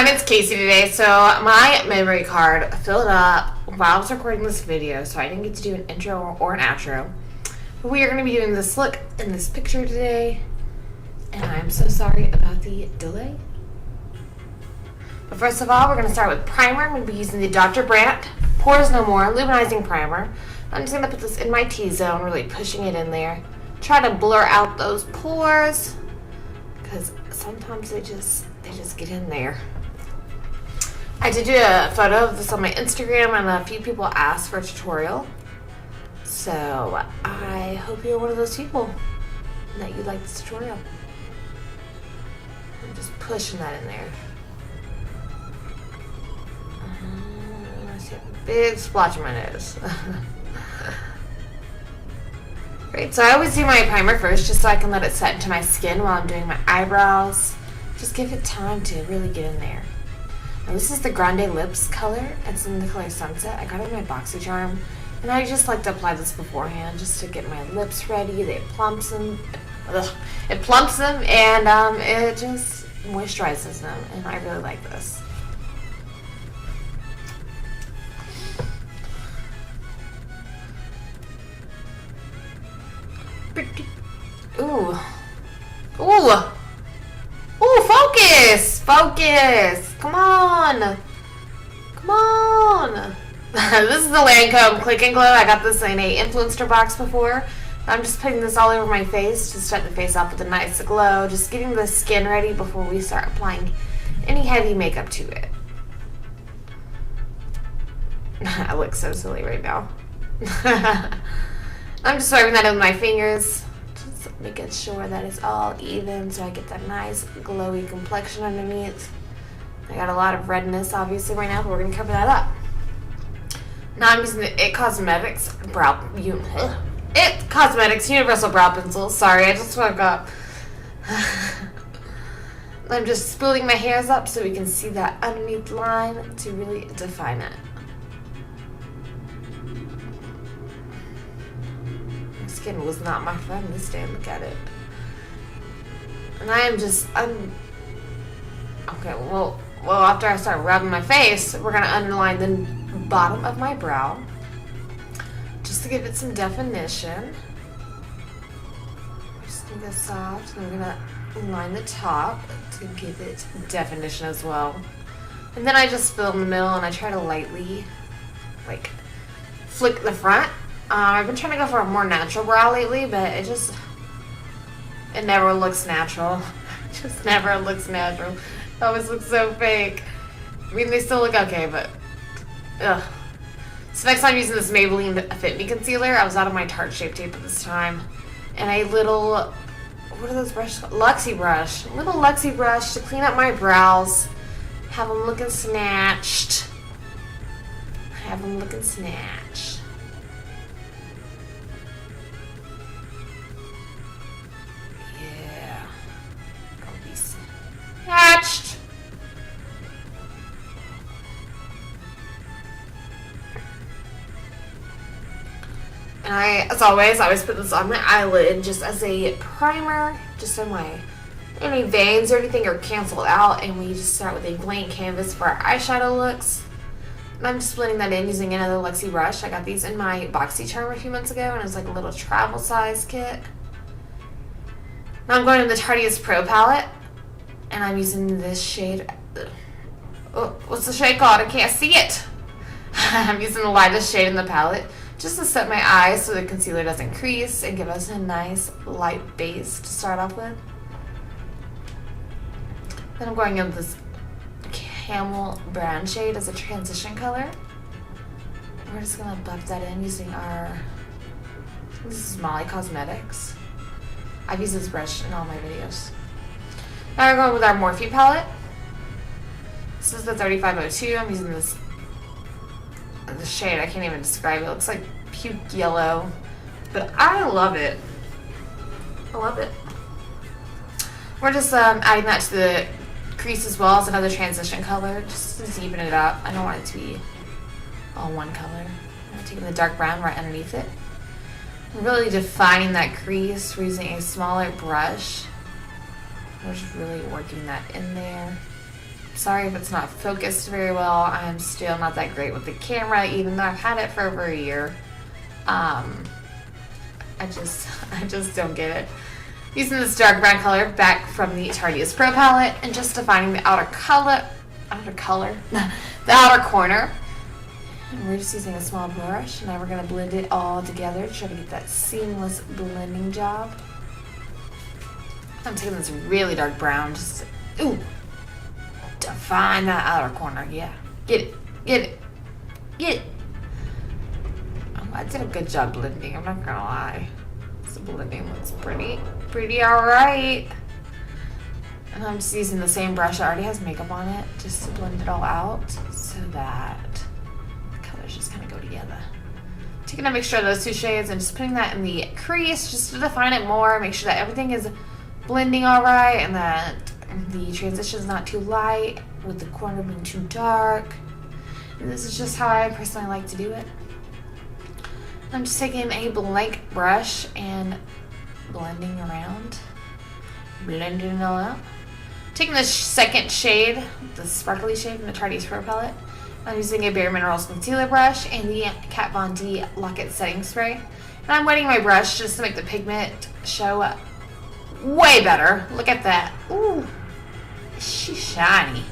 it's Casey today. So my memory card filled up while I was recording this video, so I didn't get to do an intro or an outro. But we are going to be doing this look in this picture today, and I'm so sorry about the delay. But first of all, we're going to start with primer. I'm going to be using the Dr. Brandt Pores No More Luminizing Primer. I'm just going to put this in my T-zone, really pushing it in there. Try to blur out those pores, because sometimes they just get in there. I did do a photo of this on my Instagram, and a few people asked for a tutorial. So I hope you're one of those people and that you like this tutorial. I'm just pushing that in there. I see a big splotch on my nose. Great, so I always do my primer first just so I can let it set into my skin while I'm doing my eyebrows. Just give it time to really get in there. Now this is the Grande Lips color. It's in the color Sunset. I got it in my BoxyCharm. And I just like to apply this beforehand just to get my lips ready. It plumps them and it just moisturizes them. And I really like this. Ooh. Ooh. Ooh, focus! Focus! Come on! Come on! This is the Lancome Click and Glow. I got this in a influencer box before. I'm just putting this all over my face to start the face off with a nice glow. Just getting the skin ready before we start applying any heavy makeup to it. I look so silly right now. I'm just swiping that in with my fingers. Making sure that it's all even so I get that nice glowy complexion underneath. I got a lot of redness obviously right now, but we're going to cover that up. Now I'm using the It Cosmetics Universal Brow Pencil. Sorry, I just woke up. I'm just spooling my hairs up so we can see that underneath line to really define it. Skin was not my friend this day. Look at it. And I'm okay, well after I start rubbing my face, we're gonna underline the bottom of my brow just to give it some definition. We're just gonna go soft, and we're gonna line the top to give it definition as well. And then I just fill in the middle, and I try to lightly flick the front. I've been trying to go for a more natural brow lately, but it never looks natural. It just never looks natural. It always looks so fake. I mean, they still look okay, but ugh. So next time I'm using this Maybelline Fit Me Concealer. I was out of my Tarte Shape Tape at this time. And a little, what are those brushes called? Luxie brush. A little Luxie brush to clean up my brows. Have them looking snatched. Have them looking snatched. Hatched. And as always, I always put this on my eyelid just as a primer, just so any veins or anything are canceled out, and we just start with a blank canvas for our eyeshadow looks. And I'm just blending that in using another Luxie brush. I got these in my BoxyCharm a few months ago, and it was like a little travel size kit. Now I'm going in the Tarteist Pro palette. And I'm using this shade. Oh, what's the shade called? I can't see it. I'm using the lightest shade in the palette just to set my eyes so the concealer doesn't crease and give us a nice light base to start off with. Then I'm going in with this camel brown shade as a transition color. We're just going to buff that in using this is Molly Cosmetics. I've used this brush in all my videos. Now we're going with our Morphe palette. This is the 3502. I'm using this shade. I can't even describe it. It looks like puke yellow, but I love it. I love it. We're just adding that to the crease as well as another transition color, just to deepen it up. I don't want it to be all one color. I'm taking the dark brown right underneath it. I'm really defining that crease. We're using a smaller brush. We're just really working that in there. Sorry if it's not focused very well. I'm still not that great with the camera, even though I've had it for over a year. I just don't get it. Using this dark brown color back from the Tardius Pro palette and just defining the outer the outer corner. And we're just using a small brush, and now we're going to blend it all together to try to get that seamless blending job. I'm taking this really dark brown, just to, define that outer corner. Yeah, get it, get it, get it. Oh, I did a good job blending, I'm not gonna lie. This blending looks pretty alright. And I'm just using the same brush that already has makeup on it, just to blend it all out, so that the colors just kind of go together. Taking a mixture of those two shades and just putting that in the crease, just to define it more, make sure that everything is blending alright, and that the transition is not too light, with the corner being too dark. And this is just how I personally like to do it. I'm just taking a blank brush and blending around, blending it all out. Taking the second shade, the sparkly shade from the Tardius Pro palette, I'm using a Bare Minerals concealer brush and the Kat Von D Lock-It setting spray. And I'm wetting my brush just to make the pigment show up way better. Look at that. Ooh, she's shiny.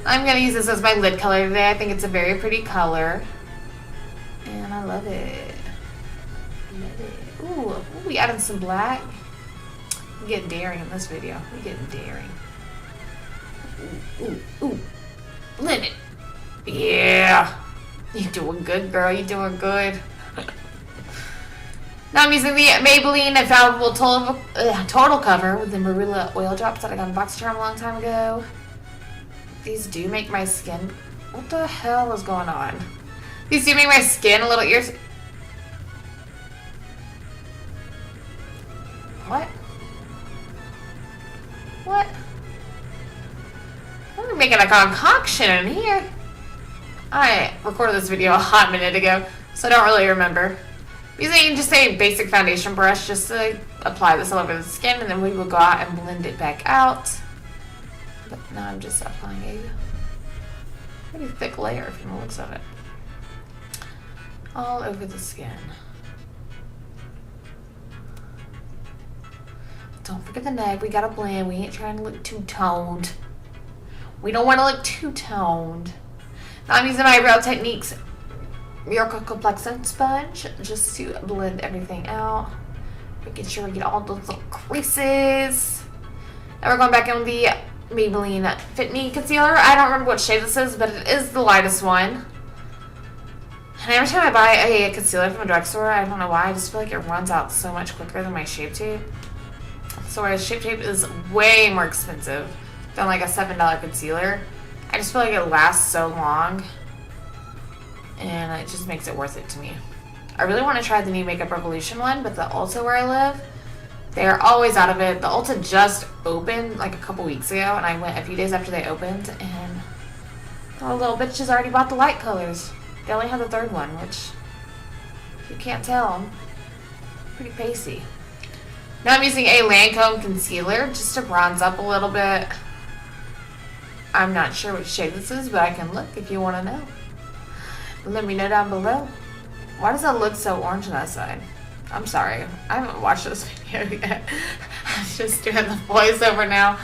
I'm going to use this as my lid color today. I think it's a very pretty color. And I love it. Love it. Ooh, we added some black. We're getting daring in this video. We're getting daring. Ooh. Blend it. Yeah. You're doing good, girl. You're doing good. Now I'm using the Maybelline Infallible Total Cover with the Marula oil drops that I got in Box Charm a long time ago. These do make my skin... What the hell is going on? These do make my skin a little irritating. What? I'm making a concoction in here. I recorded this video a hot minute ago, so I don't really remember. Using just a basic foundation brush just to apply this all over the skin, and then we will go out and blend it back out. But now I'm just applying a pretty thick layer from the looks of it. All over the skin. Don't forget the neck. We gotta blend. We ain't trying to look two-toned. We don't want to look two-toned. Now I'm using my Real Techniques Miracle Complexant Sponge just to blend everything out. Making sure we get all those little creases. Now we're going back in with the Maybelline Fit Me Concealer. I don't remember what shade this is, but it is the lightest one. And every time I buy a concealer from a drugstore, I don't know why, I just feel like it runs out so much quicker than my Shape Tape. So whereas Shape Tape is way more expensive than like a $7 concealer, I just feel like it lasts so long. And it just makes it worth it to me. I really want to try the new Makeup Revolution one, but the Ulta where I live, they're always out of it. The Ulta just opened like a couple weeks ago, and I went a few days after they opened, and the little bitches already bought the light colors. They only have the third one, which you can't tell. Pretty pasty. Now I'm using a Lancome concealer just to bronze up a little bit. I'm not sure which shade this is, but I can look if you want to know. Let me know down below. Why does it look so orange on that side? I'm sorry. I haven't watched this video yet. I'm just doing the voiceover now.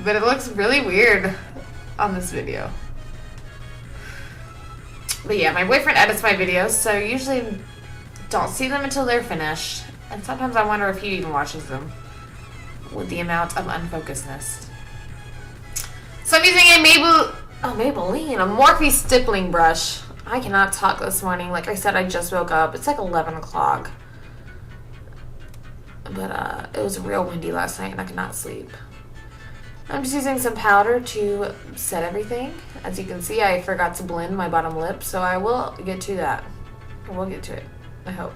But it looks really weird on this video. But yeah, my boyfriend edits my videos, so I usually don't see them until they're finished. And sometimes I wonder if he even watches them with the amount of unfocusedness. So I'm using a Maybelline, a Morphe stippling brush. I cannot talk this morning. Like I said, I just woke up. It's like 11 o'clock. But it was real windy last night and I could not sleep. I'm just using some powder to set everything. As you can see, I forgot to blend my bottom lip, so I will get to that. I will get to it, I hope.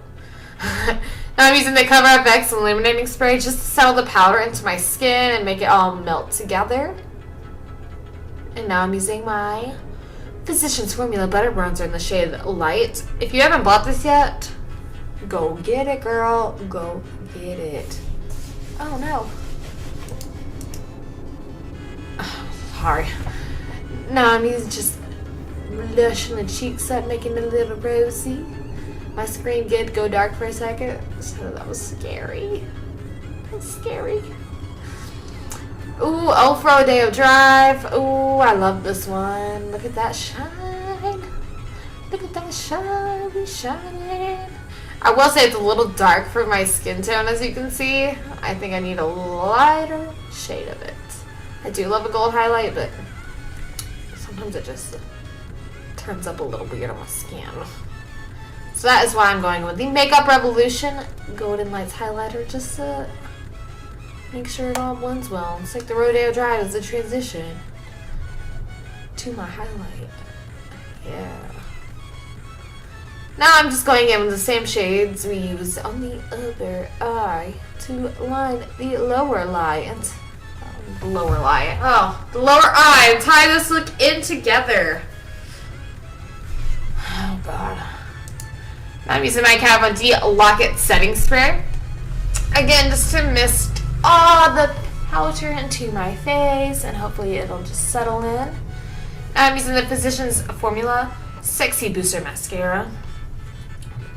Now I'm using the Cover FX Illuminating Spray just to settle the powder into my skin and make it all melt together. And now I'm using my Physicians Formula Butter Bronzer in the shade Light. If you haven't bought this yet, go get it, girl. Go get it. Oh, no. Sorry. Now I'm using just blushing the cheeks up, making it a little rosy. My screen did go dark for a second, so that was scary. That was scary. Ooh, Old Rodeo Drive. Ooh, I love this one. Look at that shine. Look at that shine. We shining. I will say it's a little dark for my skin tone, as you can see. I think I need a lighter shade of it. I do love a gold highlight, but sometimes it just turns up a little weird on my skin. So that is why I'm going with the Makeup Revolution Golden Lights Highlighter, just to make sure it all blends well. It's like the Rodeo Drive is a transition to my highlight. Yeah. Now I'm just going in with the same shades we used on the other eye to line the lower eye. The lower eye. Oh, the lower eye. Tie this look in together. Oh, God. Now I'm using my Kat Von D Lock-It Setting Spray. Again, just to mist all the powder into my face, and hopefully it'll just settle in. Now I'm using the Physicians Formula Sexy Booster Mascara.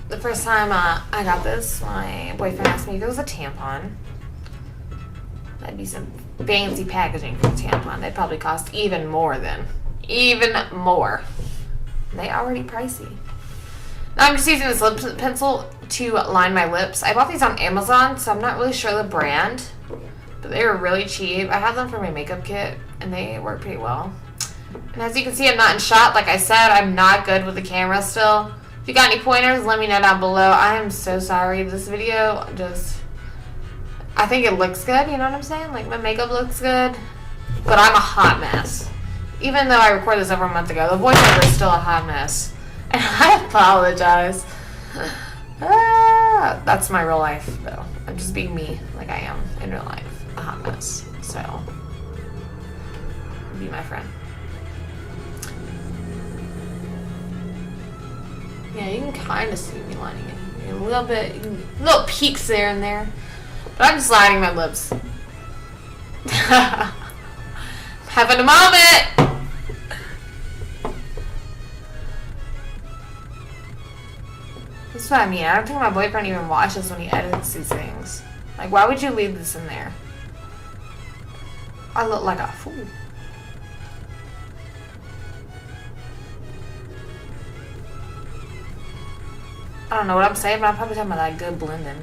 The first time I got this, my boyfriend asked me if it was a tampon. That'd be some fancy packaging for a tampon. They'd probably cost even more then. Even more. They already pricey. Now I'm just using this lip pencil to line my lips. I bought these on Amazon, so I'm not really sure the brand. But they were really cheap. I have them for my makeup kit, and they work pretty well. And as you can see, I'm not in shot. Like I said, I'm not good with the camera still. If you got any pointers, let me know down below. I am so sorry. This video just... I think it looks good, you know what I'm saying? Like, my makeup looks good. But I'm a hot mess. Even though I recorded this over a month ago, the voiceover is still a hot mess. And I apologize. That's my real life, though. I'm just being me like I am in real life. A hot mess. So, be my friend. Yeah, you can kind of see me lining it. A little bit, little peaks there and there. But I'm just lining my lips. Having a moment! That's what I mean. I don't think my boyfriend even watches when he edits these things. Like, why would you leave this in there? I look like a fool. I don't know what I'm saying, but I'm probably talking about that good blending.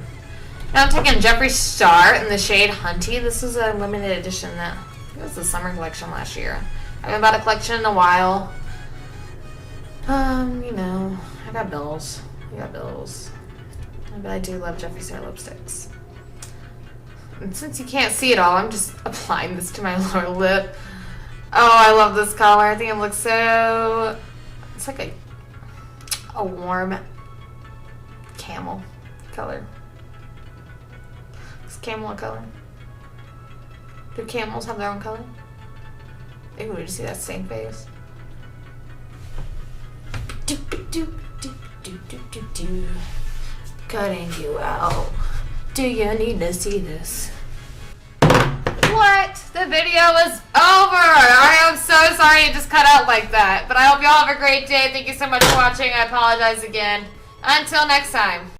Now I'm taking Jeffree Star in the shade Hunty. This is a limited edition that it was the summer collection last year. I haven't bought a collection in a while. You know, I got bills. I got bills. But I do love Jeffree Star lipsticks. And since you can't see it all, I'm just applying this to my lower lip. Oh, I love this color. I think it looks so... It's like a warm camel color. Is camel a color? Do camels have their own color? Ooh, did you see that same face? Do, do, do, do, do, do, do. Cutting you out. Do you need to see this? What? The video is over! I am so sorry it just cut out like that. But I hope you all have a great day. Thank you so much for watching. I apologize again. Until next time.